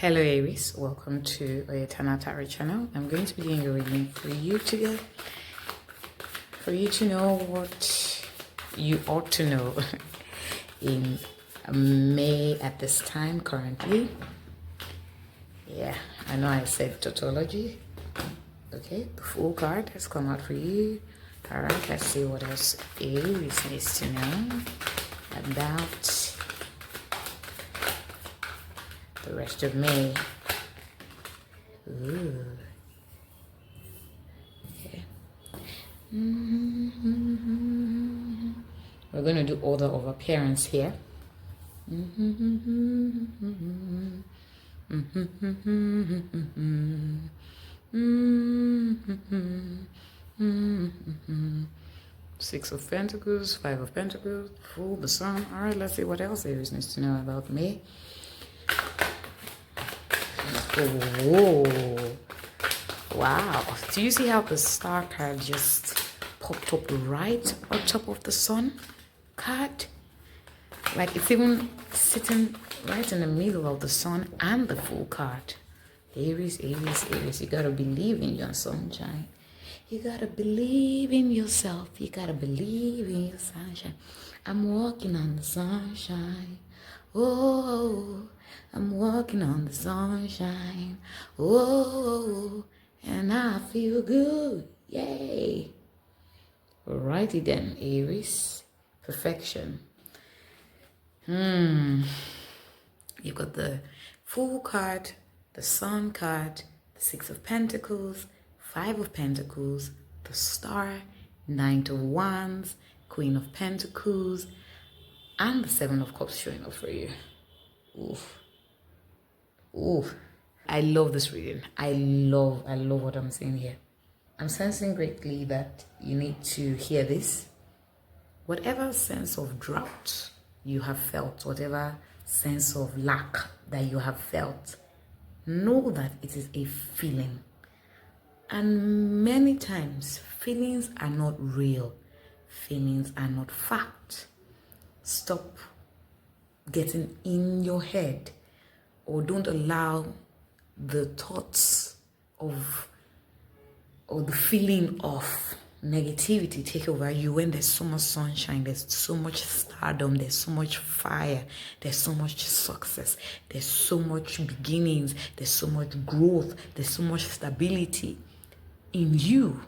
Hello Aries, welcome to Oyetana Tarot channel. I'm going to be doing a reading for you today, for you to know what you ought to know in May at this time currently. Yeah, I know I said tautology. Okay, the Fool card has come out for you. Alright, let's see what else Aries needs to know about the rest of May. Ooh. Okay. We're going to do order of appearance here. Six of Pentacles, Five of Pentacles, Fool, the Sun. All right, let's see what else Aries needs to know about May. Oh, wow. Do you see how the Star card just popped up right on top of the Sun card? Like it's even sitting right in the middle of the Sun and the Fool card. Aries, Aries, Aries, you gotta believe in your sunshine. You gotta believe in yourself. You gotta believe in your sunshine. I'm walking on the sunshine. Oh, I'm walking on the sunshine. Oh, and I feel good. Yay. Alrighty then, Aries. Perfection. You've got the Fool card, the Sun card, the Six of Pentacles, Five of Pentacles, the Star, Nine of Wands, Queen of Pentacles, and the Seven of Cups showing up for you. Oof. Oof. I love this reading. I love what I'm seeing here. I'm sensing greatly that you need to hear this. Whatever sense of drought you have felt, whatever sense of lack that you have felt, know that it is a feeling. And many times, feelings are not real. Feelings are not fact. Stop getting in your head, or don't allow the thoughts of or the feeling of negativity take over you when there's so much sunshine, there's so much stardom, there's so much fire, there's so much success, there's so much beginnings, there's so much growth, there's so much stability in you.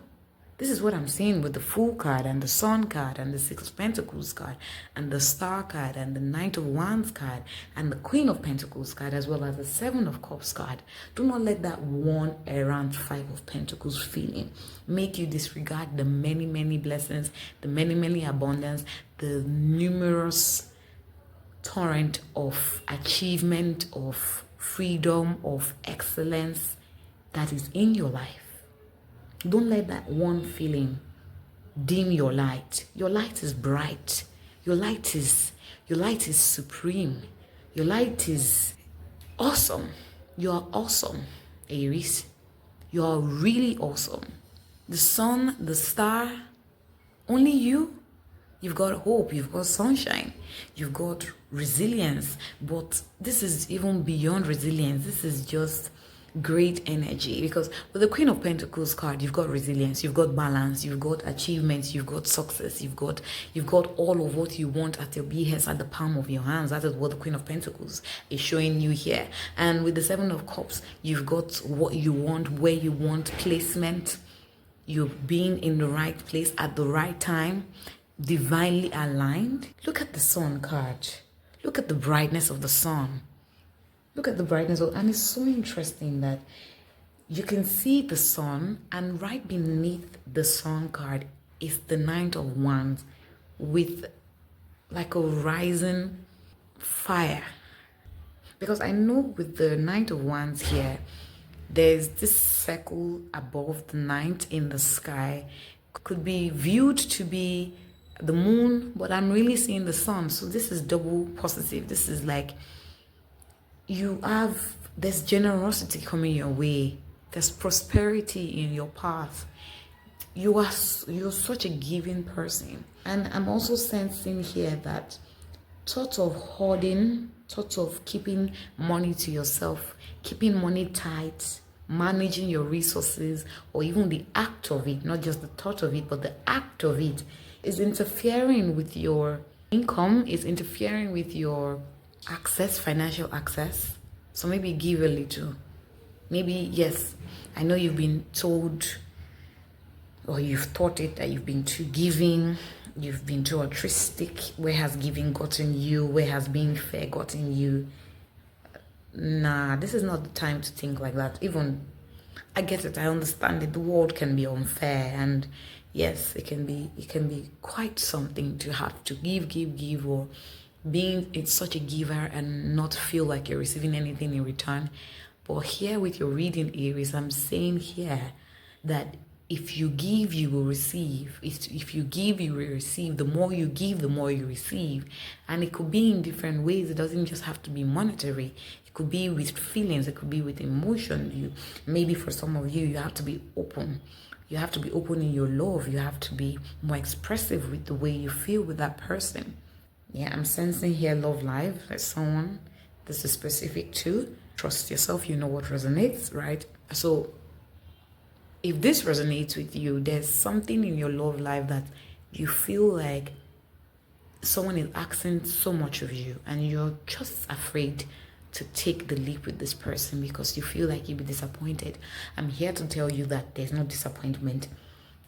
This is what I'm saying with the Fool card and the Sun card and the Six of Pentacles card and the Star card and the Nine of Wands card and the Queen of Pentacles card, as well as the Seven of Cups card. Do not let that one errant Five of Pentacles feeling make you disregard the many, many blessings, the many, many abundance, the numerous torrent of achievement, of freedom, of excellence that is in your life. Don't let that one feeling dim your light. Your light is bright. Your light is supreme. Your light is awesome. You are awesome, Aries. You are really awesome. The Sun, the Star, only you. You've got hope, you've got sunshine, you've got resilience. But this is even beyond resilience. This is just great energy, because with the Queen of Pentacles card, you've got resilience, you've got balance, you've got achievements, you've got success, you've got all of what you want at your behest, at the palm of your hands. That is what the Queen of Pentacles is showing you here. And with the Seven of Cups, you've got what you want, where you want, placement. You're being in the right place at the right time, divinely aligned. Look at the Sun card. Look at the brightness of the Sun. Look at the brightness of, and it's so interesting that you can see the Sun, and right beneath the Sun card is the Nine of Wands with like a rising fire. Because I know with the Nine of Wands here, there's this circle above the ninth in the sky. Could be viewed to be the moon, but I'm really seeing the Sun. So this is double positive. This is like there's generosity coming your way. There's prosperity in your path. You're such a giving person. And I'm also sensing here that thoughts of hoarding thought of keeping money to yourself, keeping money tight, managing your resources, or even the act of it, not just the thought of it, but the act of it, is interfering with your income, is interfering with your access, financial access. So maybe give a little. Maybe, yes, I know you've been told, or you've thought it, that you've been too giving, you've been too altruistic. Where has giving gotten you? Where has being fair gotten you? Nah, this is not the time to think like that. Even, I get it, I understand it. The world can be unfair, and yes, it can be quite something to have to give, or being it's such a giver and not feel like you're receiving anything in return. But here with your reading, Aries, I'm saying here that if you give, you will receive. If you give, you will receive. The more you give, the more you receive. And it could be in different ways. It doesn't just have to be monetary. It could be with feelings. It could be with emotion. Maybe for some of you, you have to be open. You have to be open in your love. You have to be more expressive with the way you feel with that person. Yeah, I'm sensing here love life. There's someone this is specific to. Trust yourself. You know what resonates, right? So if this resonates with you, there's something in your love life that you feel like someone is asking so much of you, and you're just afraid to take the leap with this person because you feel like you'll be disappointed. I'm here to tell you that there's no disappointment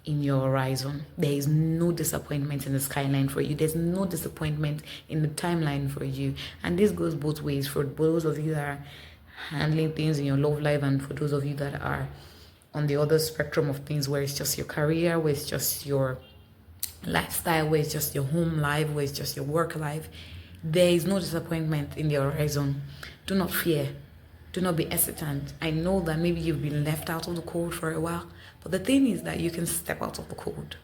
in your horizon. There is no disappointment in the skyline for you. There's no disappointment in the timeline for you. And this goes both ways for those of you that are handling things in your love life, and for those of you that are on the other spectrum of things, where it's just your career, where it's just your lifestyle, where it's just your home life, where it's just your work life. There is no disappointment in the horizon. Do not fear. Do not be hesitant. I know that maybe you've been left out of the cold for a while, but the thing is that you can step out of the cold.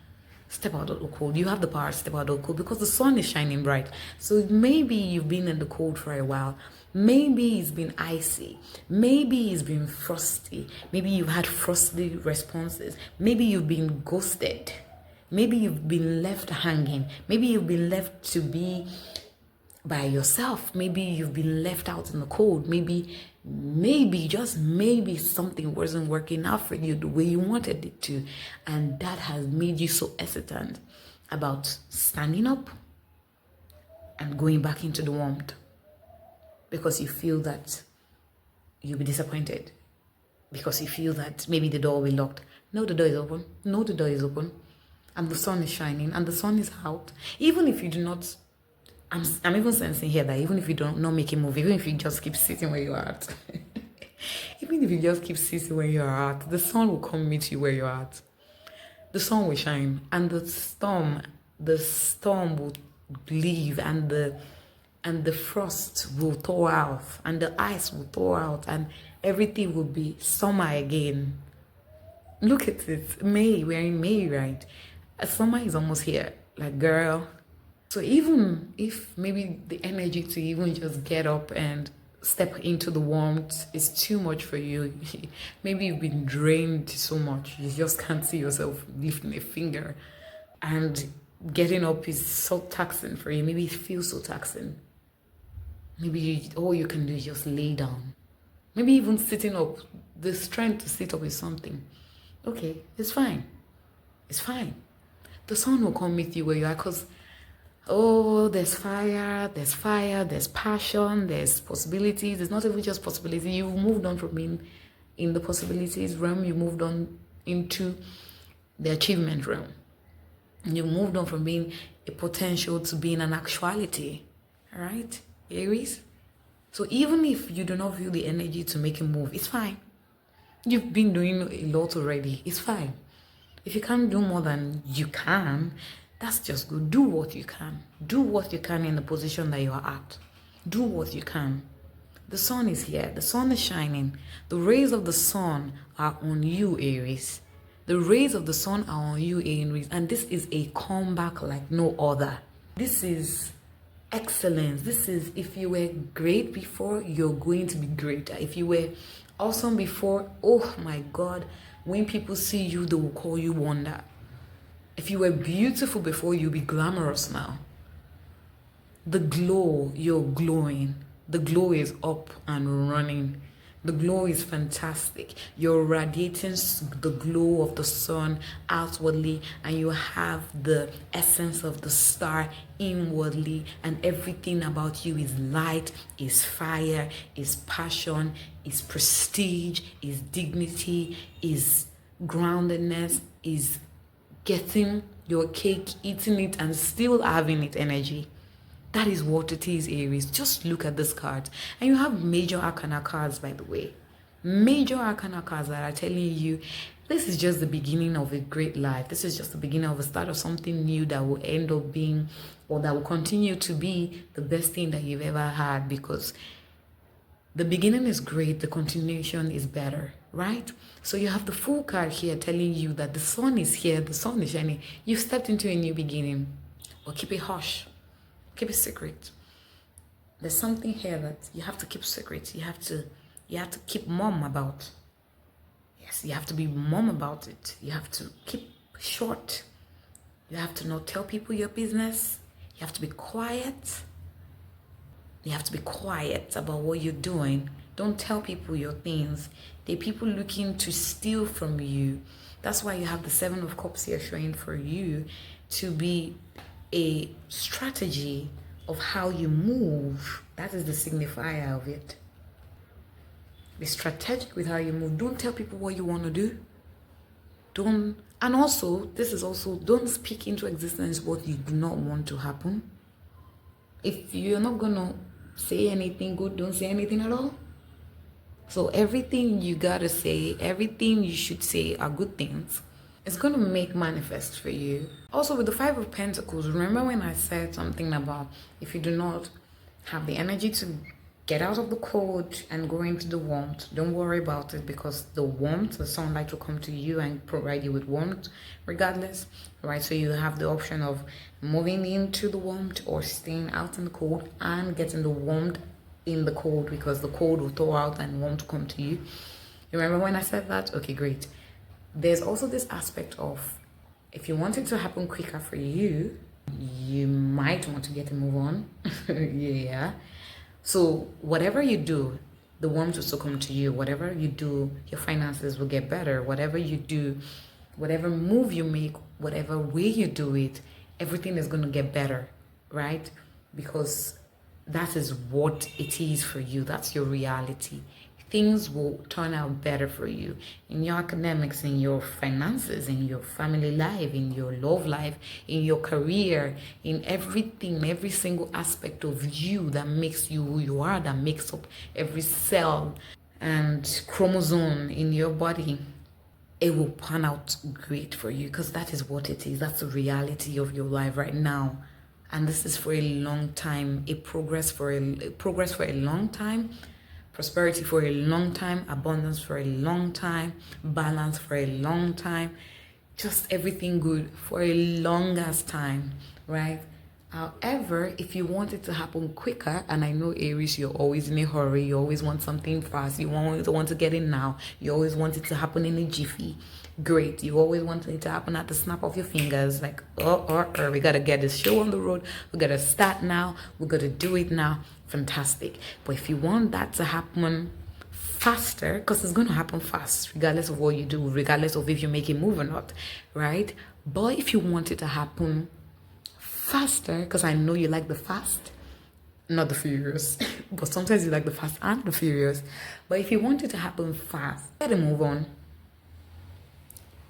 Step out of the cold. You have the power to step out of the cold because the sun is shining bright. So maybe you've been in the cold for a while. Maybe it's been icy. Maybe it's been frosty. Maybe you've had frosty responses. Maybe you've been ghosted. Maybe you've been left hanging. Maybe you've been left to be by yourself. Maybe you've been left out in the cold. Maybe, just maybe something wasn't working out for you the way you wanted it to. And that has made you so hesitant about standing up and going back into the warmth. Because you feel that you'll be disappointed. Because you feel that maybe the door will be locked. No, the door is open. No, the door is open. And the sun is shining. And the sun is out. Even if you do not... I'm even sensing here that even if you don't not make a move, even if you just keep sitting where you are at, even if you just keep sitting where you are at, the sun will come meet you where you are at. The sun will shine, and the storm will leave, and the frost will thaw out, and the ice will thaw out, and everything will be summer again. Look at it, May. We're in May, right? Summer is almost here. Like, girl. So even if maybe the energy to even just get up and step into the warmth is too much for you, maybe you've been drained so much, you just can't see yourself lifting a finger, and getting up is so taxing for you. Maybe it feels so taxing. Maybe all you can do is just lay down. Maybe even sitting up, the strength to sit up is something. Okay, it's fine. It's fine. The sun will come meet you where you are, because there's fire, there's passion, there's possibilities. It's not even just possibility. You've moved on from being in the possibilities realm. You moved on into the achievement realm. You moved on from being a potential to being an actuality. All right, Aries? So even if you do not feel the energy to make a move, it's fine. You've been doing a lot already. It's fine. If you can't do more than you can, that's just good. Do what you can. Do what you can in the position that you are at. Do what you can. The sun is here. The sun is shining. The rays of the sun are on you, Aries. The rays of the sun are on you, Aries. And this is a comeback like no other. This is excellence. This is, if you were great before, you're going to be greater. If you were awesome before, oh my God, when people see you, they will call you wonder. If you were beautiful before, you'll be glamorous now. The glow, you're glowing. The glow is up and running. The glow is fantastic. You're radiating the glow of the sun outwardly, and you have the essence of the star inwardly, and everything about you is light, is fire, is passion, is prestige, is dignity, is groundedness, is getting your cake, eating it, and still having it energy. That is what it is, Aries. Just look at this card. And you have major arcana cards, by the way. Major arcana cards that are telling you this is just the beginning of a great life. This is just the beginning of a start of something new that will end up being, or that will continue to be, the best thing that you've ever had, because the beginning is great, the continuation is better, right? So you have the Fool card here telling you that the sun is here, the sun is shining. You've stepped into a new beginning. But keep it hush. Keep it secret. There's something here that you have to keep secret. You have to keep mum about. Yes, you have to be mum about it. You have to keep short. You have to not tell people your business. You have to be quiet. You have to be quiet about what you're doing. Don't tell people your things. There are people looking to steal from you. That's why you have the Seven of Cups here showing for you to be a strategy of how you move. That is the signifier of it. Be strategic with how you move. Don't tell people what you want to do. And also, don't speak into existence what you do not want to happen. If you're not going to say anything good, don't say anything at all. So everything you gotta say, everything you should say are good things. It's going to make manifest for you. Also, with the Five of Pentacles, remember when I said something about if you do not have the energy to get out of the cold and go into the warmth, don't worry about it, because the warmth, the sunlight will come to you and provide you with warmth regardless, right? So you have the option of moving into the warmth or staying out in the cold and getting the warmth in the cold, because the cold will thaw out and warmth will come to you. You remember when I said that? Okay, great. There's also this aspect of, if you want it to happen quicker for you, you might want to get a move on. Yeah. So whatever you do, the warmth will still come to you. Whatever you do, your finances will get better. Whatever you do, whatever move you make, whatever way you do it, everything is going to get better, right? Because that is what it is for you. That's your reality. Things will turn out better for you in your academics, in your finances, in your family life, in your love life, in your career, in everything, every single aspect of you that makes you who you are, that makes up every cell and chromosome in your body. It will pan out great for you, because that is what it is. That's the reality of your life right now. And this is for a long time, a progress for a long time. Prosperity for a long time, abundance for a long time, balance for a long time, just everything good for a longest time, right? However, if you want it to happen quicker, and I know Aries, you're always in a hurry, you always want something fast, you always want to get in now, you always want it to happen in a jiffy. Great, you always want it to happen at the snap of your fingers, like, we gotta get this show on the road, we gotta start now, we gotta do it now. Fantastic. But if you want that to happen faster, because it's going to happen fast regardless of what you do, regardless of if you make a move or not, right? But if you want it to happen faster, because I know you like the fast, not the furious, but sometimes you like the fast and the furious. But if you want it to happen fast, get a move on.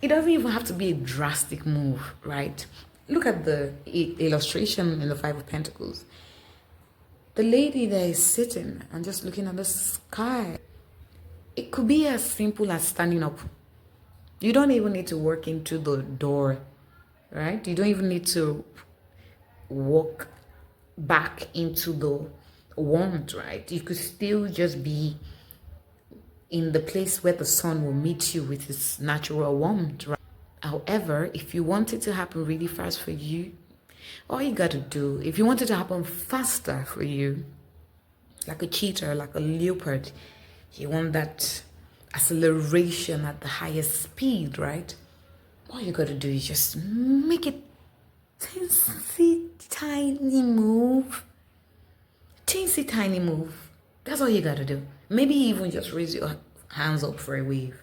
It doesn't even have to be a drastic move, right? Look at the illustration in the Five of Pentacles. The lady that is sitting and just looking at the sky. It could be as simple as standing up. You don't even need to walk into the door, right? You don't even need to walk back into the warmth, right? You could still just be in the place where the sun will meet you with its natural warmth, right? However, if you want it to happen really fast for you, all you got to do, if you want it to happen faster for you, like a cheetah, like a leopard, you want that acceleration at the highest speed, right? All you got to do is just make it teensy tiny move. Teensy tiny move. That's all you gotta do. Maybe even just raise your hands up for a wave.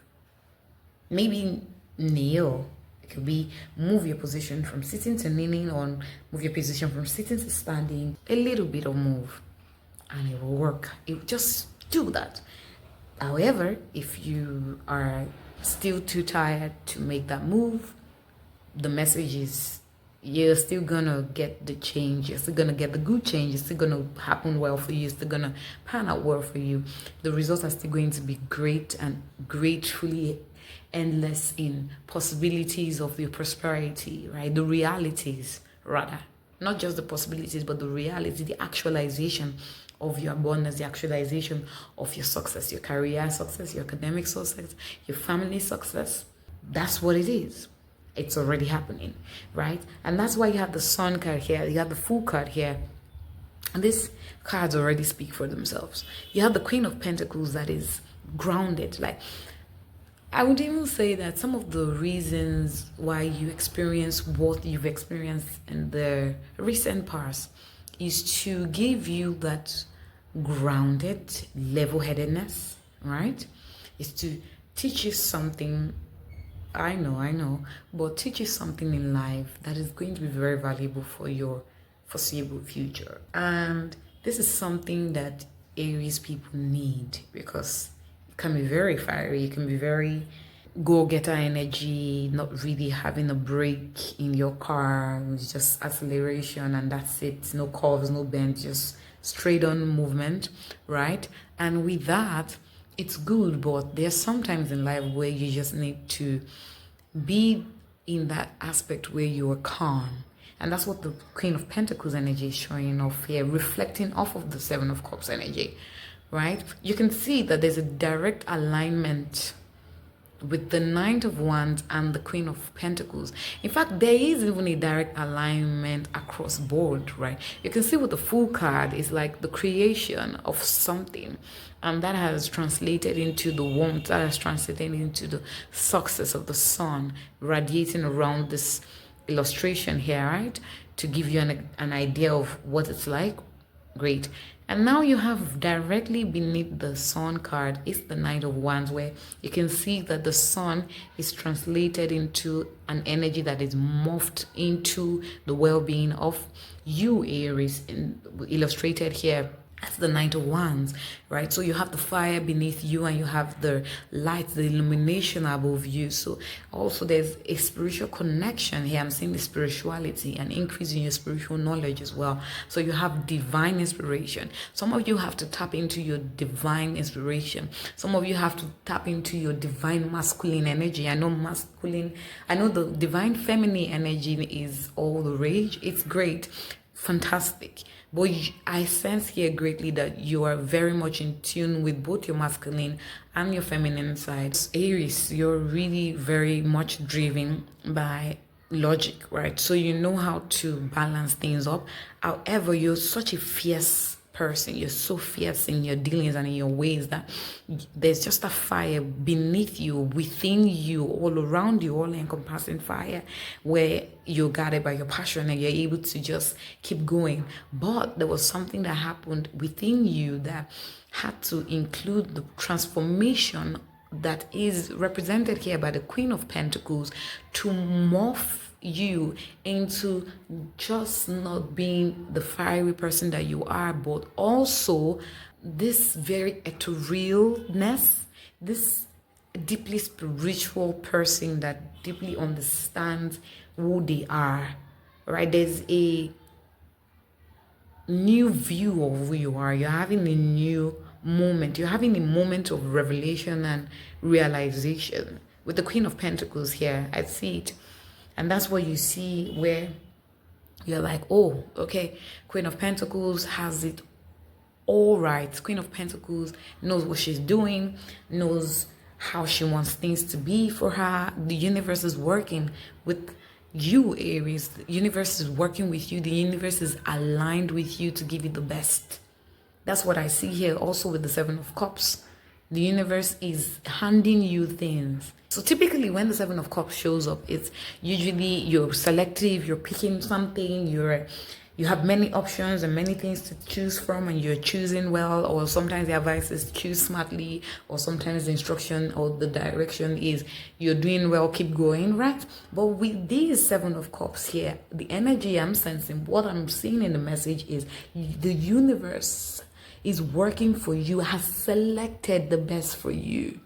Maybe kneel. It could be move your position from sitting to kneeling, or move your position from sitting to standing. A little bit of move, and it will work. You just do that. However, if you are still too tired to make that move, the message is you're still gonna get the change. You're still gonna get the good change. It's still gonna happen well for you. It's still gonna pan out well for you. The results are still going to be great and gratefully endless in possibilities of your prosperity, right? The realities, rather. Not just the possibilities, but the reality, the actualization of your abundance, the actualization of your success, your career success, your academic success, your family success. That's what it is. It's already happening, right? And that's why you have the Sun card here, you have the Fool card here. And these cards already speak for themselves. You have the Queen of Pentacles that is grounded. Like, I would even say that some of the reasons why you experience what you've experienced in the recent past is to give you that grounded level-headedness, right? Is to teach you something. I know, but teach you something in life that is going to be very valuable for your foreseeable future. And this is something that Aries people need, because it can be very fiery, it can be very go-getter energy, not really having a brake in your car. It's just acceleration and that's it. No curves, no bends, just straight on movement, right? And with that, it's good, but there's sometimes in life where you just need to be in that aspect where you are calm. And that's what the Queen of Pentacles energy is showing off here, reflecting off of the Seven of Cups energy, right? You can see that there's a direct alignment with the Knight of Wands and the Queen of Pentacles. In fact, there is even a direct alignment across board, right? You can see with the Fool card is like the creation of something, and that has translated into the warmth, that has translated into the success of the sun radiating around this illustration here, right? To give you an idea of what it's like. Great. And now you have directly beneath the Sun card is the Knight of Wands, where you can see that the sun is translated into an energy that is morphed into the well-being of you, Aries, illustrated here. That's the Knight of Wands, right? So you have the fire beneath you and you have the light, the illumination above you. So also there's a spiritual connection here. I'm seeing the spirituality and increase in your spiritual knowledge as well. So you have divine inspiration. Some of you have to tap into your divine inspiration. Some of you have to tap into your divine masculine energy. I know the divine feminine energy is all the rage. It's great. Fantastic. But I sense here greatly that you are very much in tune with both your masculine and your feminine side. Aries, you're really very much driven by logic, right? So you know how to balance things up. However, you're such a fierce person. You're so fierce in your dealings and in your ways that there's just a fire beneath you, within you, all around you, all encompassing fire, where you're guided by your passion and you're able to just keep going. But there was something that happened within you that had to include the transformation that is represented here by the Queen of Pentacles to morph you into just not being the fiery person that you are, but also this very etherealness, this deeply spiritual person that deeply understands who they are, right? There's a new view of who you are. You're having a new moment. You're having a moment of revelation and realization. With the Queen of Pentacles here, I see it. And that's what you see, where you're like, oh, okay, Queen of Pentacles has it all right. Queen of Pentacles knows what she's doing, knows how she wants things to be for her. The universe is working with you, Aries. The universe is working with you. The universe is aligned with you to give you the best. That's what I see here also with the Seven of Cups. The universe is handing you things. So typically when the Seven of Cups shows up, it's usually you're selective, you're picking something, you're you have many options and many things to choose from, and you're choosing well, or sometimes the advice is choose smartly, or sometimes the instruction or the direction is you're doing well, keep going, right? But with these Seven of Cups here, the energy I'm sensing, what I'm seeing in the message is the universe is working for you, has selected the best for you,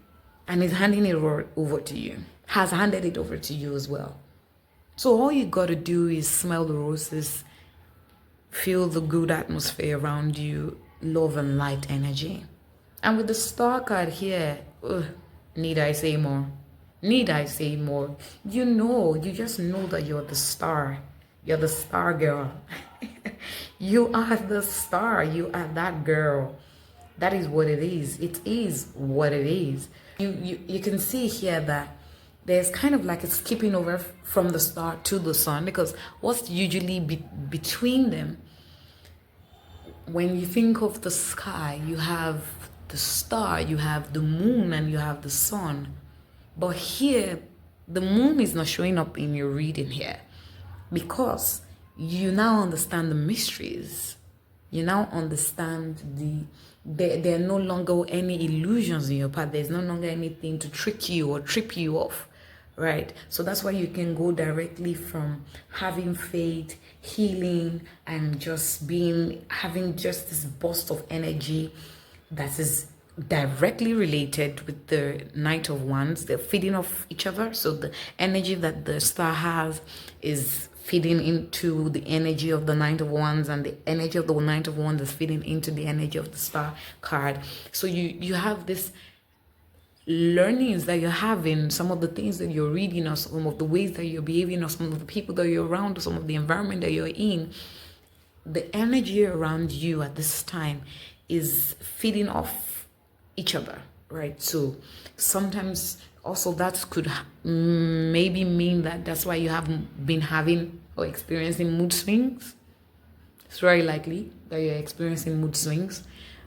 and is handing it over to you, has handed it over to you as well. So all you got to do is smell the roses, feel the good atmosphere around you, love and light energy. And with the Star card here, need I say more? Need I say more? You just know that you're the star. You're the star girl. You are the star. You are that girl. That is what it is. It is what it is. You can see here that there's kind of like a skipping over from the star to the sun, because what's usually between them, when you think of the sky, you have the star, you have the moon, and you have the sun. But here, the moon is not showing up in your reading here, because you now understand the mysteries. You now understand there are no longer any illusions in your path. There's no longer anything to trick you or trip you off, right? So that's why you can go directly from having faith, healing, and just having just this burst of energy that is directly related with the Knight of Wands. They're feeding off each other. So the energy that the star has is feeding into the energy of the Knight of Wands, and the energy of the Knight of Wands is feeding into the energy of the Star card. So you have this learnings that you're having, some of the things that you're reading, or some of the ways that you're behaving, or some of the people that you're around, or some of the environment that you're in. The energy around you at this time is feeding off each other, right? So sometimes also that could maybe mean that that's why you haven't been having or experiencing mood swings. It's very likely that you're experiencing mood swings.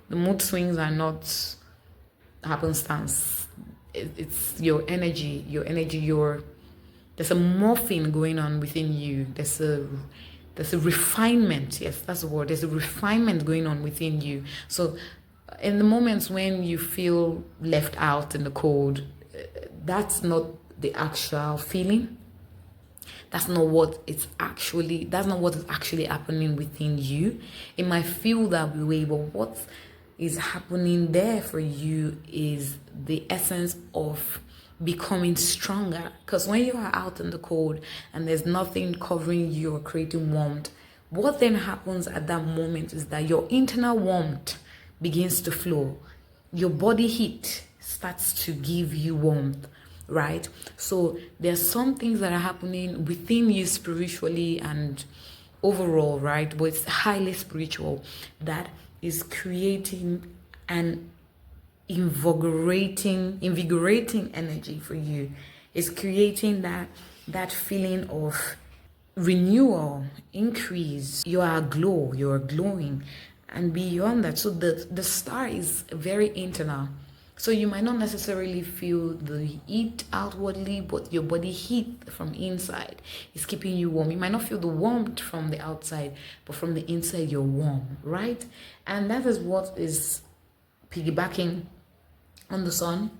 The mood swings are not happenstance. It's your energy, there's a morphing going on within you. There's a refinement. Yes, that's the word. There's a refinement going on within you. So in the moments when you feel left out in the cold, that's not the actual feeling. That's not what is actually happening within you. It might feel that way, but what is happening there for you is the essence of becoming stronger. Because when you are out in the cold and there's nothing covering you or creating warmth, what then happens at that moment is that your internal warmth begins to flow. Your body heat starts to give you warmth, right? So there's some things that are happening within you spiritually and overall, right? But it's highly spiritual, that is creating an invigorating energy for you. It's creating that feeling of renewal, increase. You are aglow, you're glowing, and beyond that. So the star is very internal. So you might not necessarily feel the heat outwardly, but your body heat from inside is keeping you warm. You might not feel the warmth from the outside, but from the inside you're warm, right? And that is what is piggybacking on the sun,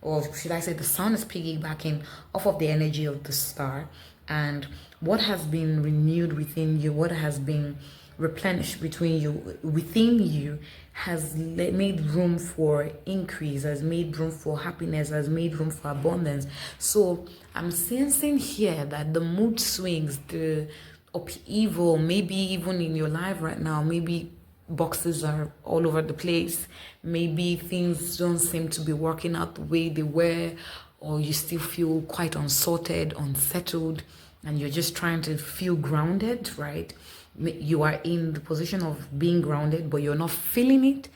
or should I say the sun is piggybacking off of the energy of the star. And what has been renewed within you, what has been replenished within you has made room for increase, has made room for happiness, has made room for abundance. So I'm sensing here that the mood swings, the upheaval, maybe even in your life right now, maybe boxes are all over the place, maybe things don't seem to be working out the way they were, or you still feel quite unsorted, unsettled, and you're just trying to feel grounded, right? You are in the position of being grounded, but you're not feeling it.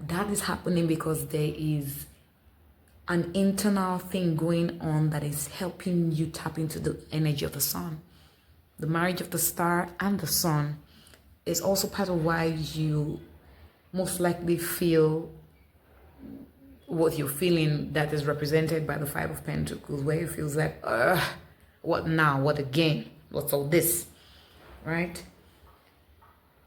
That is happening because there is an internal thing going on that is helping you tap into the energy of the sun. The marriage of the star and the sun is also part of why you most likely feel what you're feeling, that is represented by the Five of Pentacles, where it feels like, what now? What again? What's all this? Right?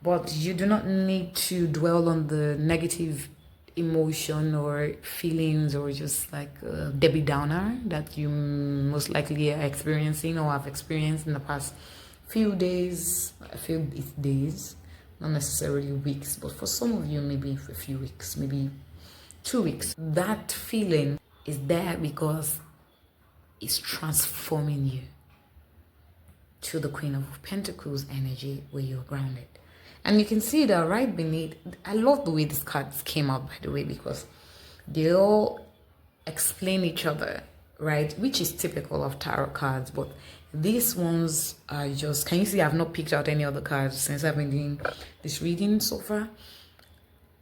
But you do not need to dwell on the negative emotion or feelings or just like a Debbie Downer that you most likely are experiencing or have experienced in the past few days, not necessarily weeks, but for some of you, maybe for a few weeks, maybe 2 weeks. That feeling is there because it's transforming you to the Queen of Pentacles energy where you're grounded. And you can see that right beneath. I love the way these cards came out, by the way, because they all explain each other, right? Which is typical of tarot cards, but these ones are just, can you see I've not picked out any other cards since I've been doing this reading so far?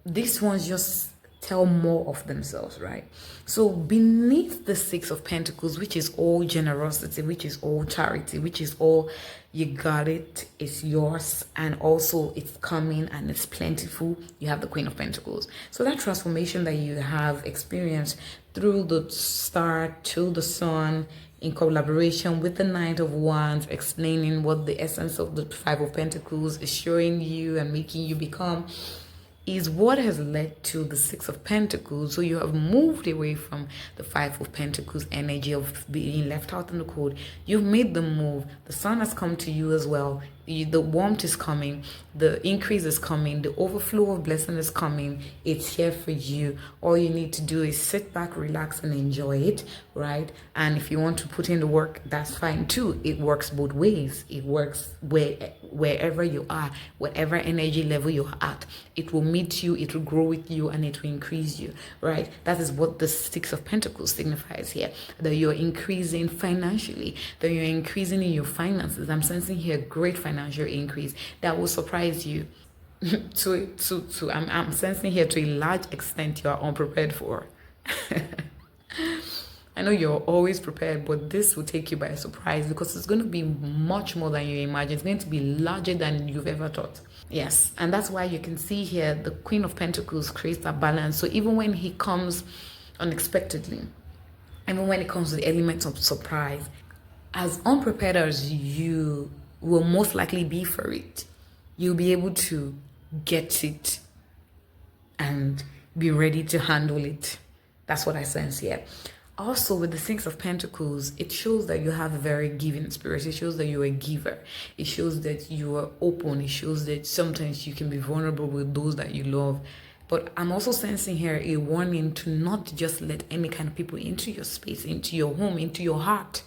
These ones just tell more of themselves, right? So beneath the Six of Pentacles, which is all generosity, which is all charity, which is all you got it, it's yours, and also it's coming and it's plentiful, you have the Queen of Pentacles. So that transformation that you have experienced through the star to the sun, in collaboration with the Knight of Wands, explaining what the essence of the Five of Pentacles is showing you and making you become, is what has led to the Six of Pentacles. So you have moved away from the Five of Pentacles energy of being left out in the cold. You've made the move. The sun has come to you as well. The warmth is coming. The increase is coming. The overflow of blessing is coming. It's here for you. All you need to do is sit back, relax, and enjoy it, right? And if you want to put in the work, that's fine too. It works both ways. It works wherever you are, whatever energy level you're at. It will meet you, it will grow with you, and it will increase you, right? That is what the Six of Pentacles signifies here. That you're increasing financially, that you're increasing in your finances. I'm sensing here great financial increase that will surprise you. I'm sensing here to a large extent you are unprepared for. I know you're always prepared, but this will take you by surprise because it's going to be much more than you imagine. It's going to be larger than you've ever thought. Yes, and that's why you can see here the Queen of Pentacles creates that balance. So even when he comes unexpectedly, even when it comes to the elements of surprise, as unprepared as you will most likely be for it, you'll be able to get it and be ready to handle it. That's what I sense here. Also, with the Six of Pentacles, it shows that you have a very giving spirit. It shows that you're a giver. It shows that you are open. It shows that sometimes you can be vulnerable with those that you love. But I'm also sensing here a warning to not just let any kind of people into your space, into your home, into your heart.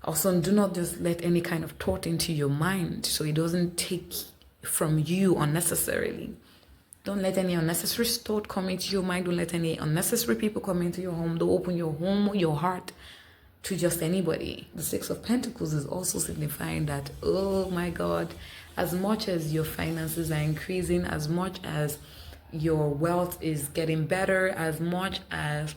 Also, do not just let any kind of thought into your mind so it doesn't take from you unnecessarily. Don't let any unnecessary thought come into your mind. Don't let any unnecessary people come into your home. Don't open your home or your heart to just anybody. The Six of Pentacles is also signifying that, oh my God, as much as your finances are increasing, as much as your wealth is getting better, as much as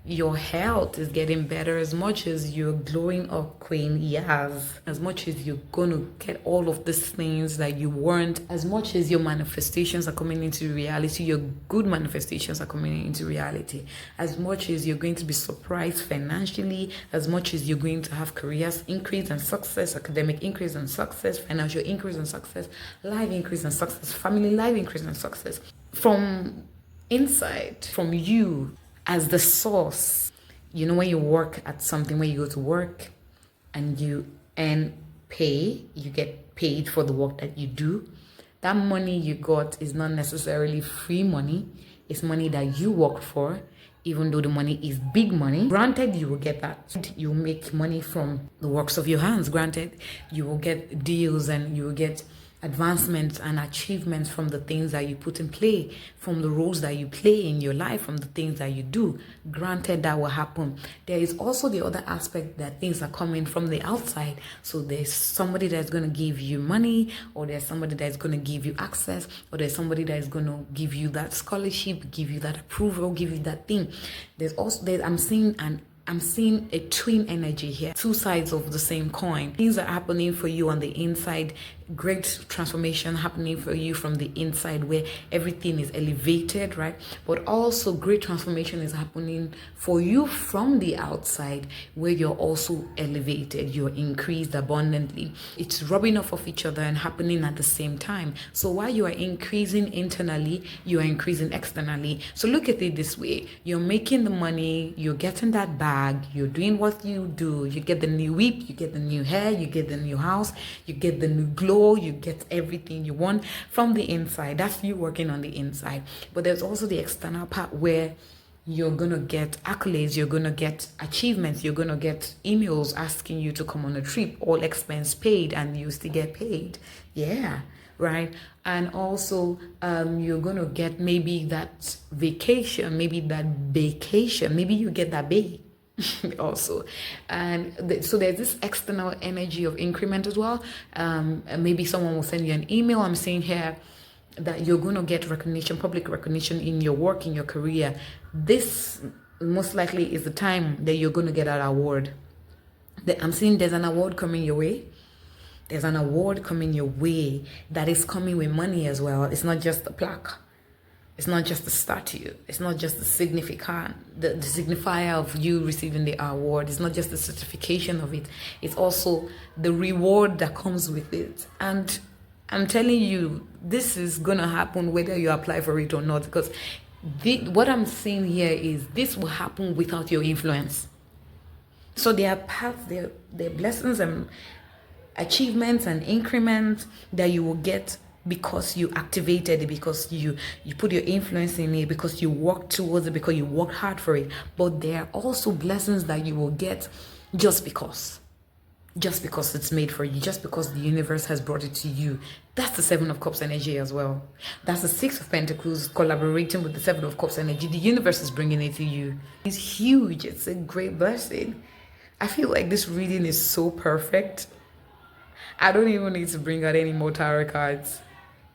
your health is getting better, as much as you're glowing up, Queen, yes, as much as you're gonna get all of these things that you weren't, as much as your manifestations are coming into reality, your good manifestations are coming into reality, as much as you're going to be surprised financially, as much as you're going to have careers increase and success, academic increase and success, financial increase and success, life increase and success, family life increase and success, from inside, from you, as the source. You know, when you work at something, when you go to work and you earn pay, you get paid for the work that you do. That money you got is not necessarily free money. It's money that you worked for, even though the money is big money. Granted, you will get that. You will make money from the works of your hands. Granted, you will get deals and you will get advancements and achievements from the things that you put in play, from the roles that you play in your life, from the things that you do. Granted, that will happen. There is also the other aspect that things are coming from the outside. So there's somebody that's going to give you money, or there's somebody that's going to give you access, or there's somebody that is going to give you that scholarship, give you that approval, give you that thing. I'm seeing a twin energy here, two sides of the same coin. Things are happening for you on the inside great transformation happening for you from the inside, where everything is elevated, right? But also great transformation is happening for you from the outside, where you're also elevated, you're increased abundantly. It's rubbing off of each other and happening at the same time. So while you are increasing internally, you are increasing externally. So look at it this way: you're making the money, you're getting that bag, you're doing what you do, you get the new whip, you get the new hair, you get the new house, you get the new glow, you get everything you want from the inside. That's you working on the inside. But there's also the external part, where you're gonna get accolades, you're gonna get achievements, you're gonna get emails asking you to come on a trip, all expense paid, and you still get paid. Yeah, right. And also you're gonna get maybe that vacation, maybe you get that bay also. And so there's this external energy of increment as well. Maybe someone will send you an email. I'm saying here that you're going to get recognition, public recognition in your work, in your career. This most likely is the time that you're going to get that award. I'm seeing there's an award coming your way. There's an award coming your way that is coming with money as well. It's not just a plaque. It's not just a statue. It's not just the signifier of you receiving the award. It's not just the certification of it. It's also the reward that comes with it. And I'm telling you, this is going to happen whether you apply for it or not, because what I'm saying here is this will happen without your influence. So there are paths, there are blessings and achievements and increments that you will get because you activated it, because you put your influence in it, because you worked towards it, because you worked hard for it. But there are also blessings that you will get just because it's made for you, just because the universe has brought it to you. That's the Seven of Cups energy as well. That's the Six of Pentacles collaborating with the Seven of Cups energy. The universe is bringing it to you. It's huge. It's a great blessing. I feel like this reading is so perfect. I don't even need to bring out any more tarot cards.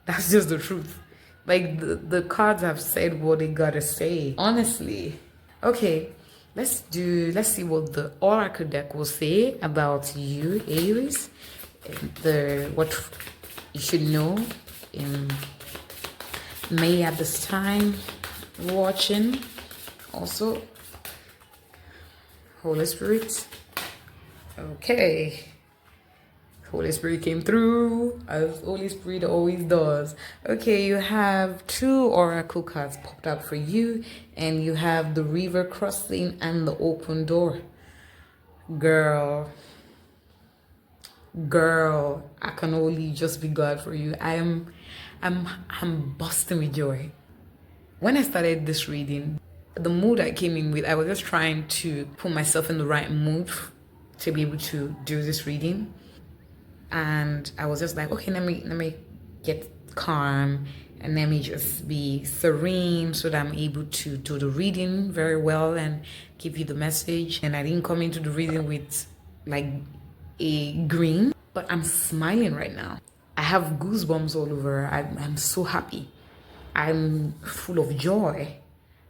That's just the truth. Like the cards have said what they gotta say, honestly. Okay, let's see what the oracle deck will say about you, Aries. What you should know in May at this time watching. Also, Holy Spirit. Okay. Holy Spirit came through, as Holy Spirit always does. Okay, you have two oracle cards popped up for you, and you have the river crossing and the open door. Girl, I can only just be glad for you. I'm bursting with joy. When I started this reading, the mood I came in with, I was just trying to put myself in the right mood to be able to do this reading. And I was just like, okay, let me get calm and let me just be serene so that I'm able to do the reading very well and give you the message. And I didn't come into the reading with like a green, but I'm smiling right now. I have goosebumps all over. I'm so happy. I'm full of joy.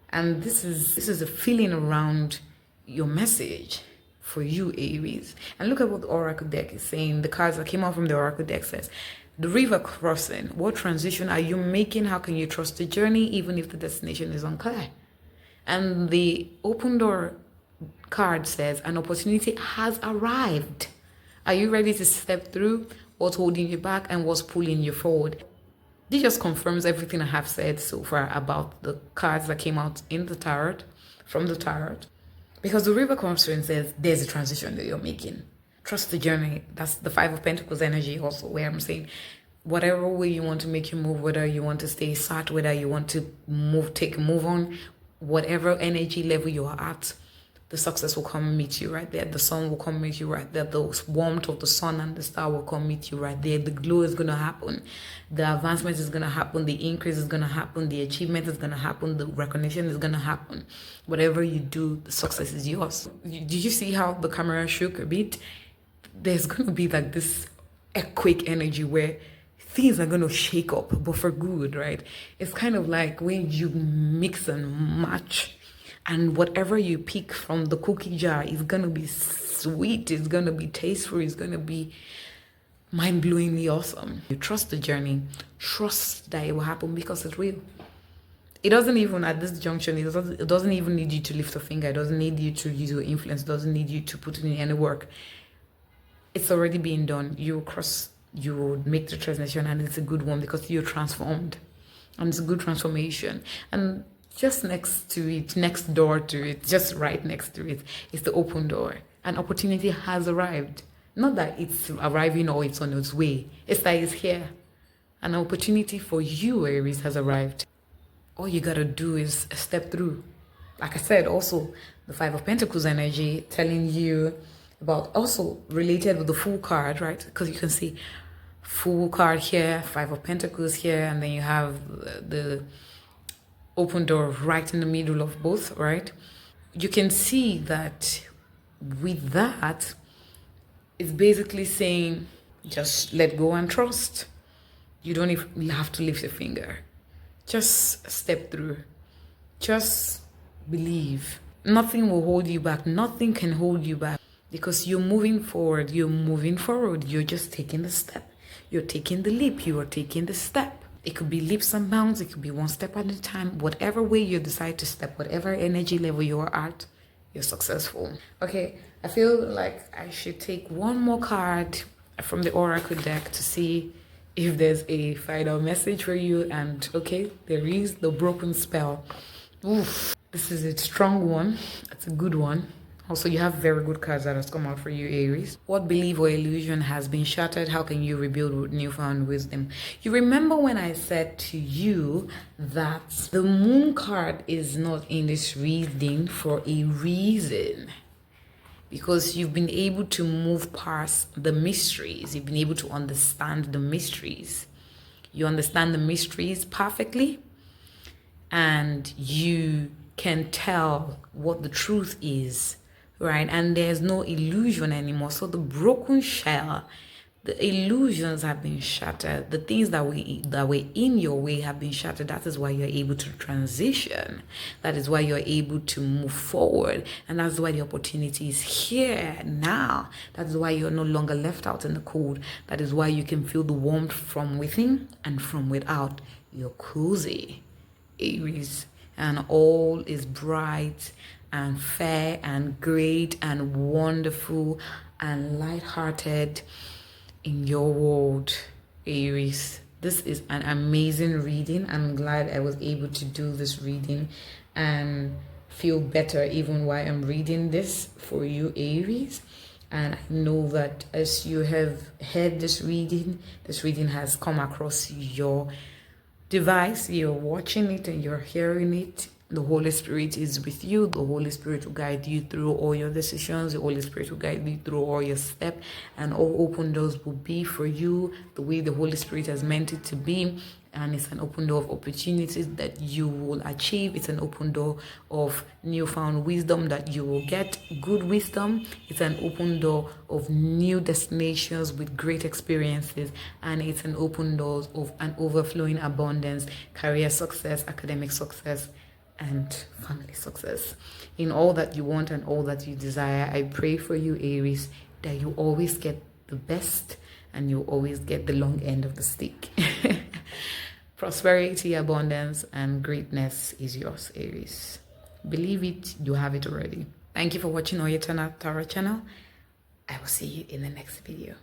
And this is a feeling around your message for you, Aries. And look at what the oracle deck is saying. The cards that came out from the oracle deck says, the river crossing. What transition are you making? How can you trust the journey even if the destination is unclear? And the open door card says, an opportunity has arrived. Are you ready to step through what's holding you back and what's pulling you forward? This just confirms everything I have said so far about the cards that came out in the tarot, from the tarot. Because the river crossing says there's a transition that you're making. Trust the journey. That's the Five of Pentacles energy also, where I'm saying whatever way you want to make you move, whether you want to stay sat, whether you want to take a move on, whatever energy level you are at, the success will come meet you right there. The sun will come meet you right there. The warmth of the sun and the star will come meet you right there. The glow is going to happen. The advancement is going to happen. The increase is going to happen. The achievement is going to happen. The recognition is going to happen. Whatever you do, the success is yours. Did you see how the camera shook a bit? There's going to be like this earthquake energy where things are going to shake up, but for good, right? It's kind of like when you mix and match, and whatever you pick from the cookie jar is going to be sweet, it's going to be tasteful, it's going to be mind-blowingly awesome. You trust the journey, trust that it will happen because it's real. It doesn't even, at this junction, it doesn't even need you to lift a finger. It doesn't need you to use your influence. It doesn't need you to put in any work. It's already being done. You will make the transition, and it's a good one because you're transformed. And it's a good transformation. And just next to it, next door to it, just right next to it, is the open door. An opportunity has arrived. Not that it's arriving or it's on its way. It's that it's here. An opportunity for you, Aries, has arrived. All you gotta do is step through. Like I said, also the Five of Pentacles energy telling you about, also related with the Fool card, right? Because you can see Fool card here, Five of Pentacles here, and then you have the open door right in the middle of both, right? You can see that with that, it's basically saying just let go and trust. You don't even have to lift a finger. Just step through. Just believe. Nothing will hold you back. Nothing can hold you back because you're moving forward. You're moving forward. You're just taking the step. You're taking the leap. You are taking the step. It could be leaps and bounds. It could be one step at a time. Whatever way you decide to step, whatever energy level you're at, you're successful. Okay, I feel like I should take one more card from the Oracle deck to see if there's a final message for you. And okay, there is the broken spell. Oof, this is a strong one. It's a good one. Also, you have very good cards that has come out for you, Aries. What belief or illusion has been shattered? How can you rebuild with newfound wisdom? You remember when I said to you that the moon card is not in this reading for a reason? Because you've been able to move past the mysteries. You've been able to understand the mysteries. You understand the mysteries perfectly. And you can tell what the truth is, right? And there's no illusion anymore. So the broken shell, the illusions have been shattered. The things that were in your way have been shattered. That is why you're able to transition. That is why you're able to move forward. And that's why the opportunity is here now. That is why you're no longer left out in the cold. That is why you can feel the warmth from within and from without. You're cozy, Aries. And all is bright and fair and great and wonderful and lighthearted in your world, Aries. This is an amazing reading. I'm glad I was able to do this reading and feel better even while I'm reading this for you, Aries. And I know that as you have heard this reading has come across your device, you're watching it and you're hearing it. The Holy Spirit is with you. The Holy Spirit will guide you through all your decisions. The Holy Spirit will guide you through all your steps, and all open doors will be for you the way the Holy Spirit has meant it to be. And it's an open door of opportunities that you will achieve. It's an open door of newfound wisdom that you will get. Good wisdom. It's an open door of new destinations with great experiences. And it's an open door of an overflowing abundance, career success, academic success, and family success. In all that you want and all that you desire, I pray for you, Aries, that you always get the best and you always get the long end of the stick. Prosperity, abundance, and greatness is yours, Aries. Believe it, you have it already. Thank you for watching Oyetana Tarot channel. I will see you in the next video.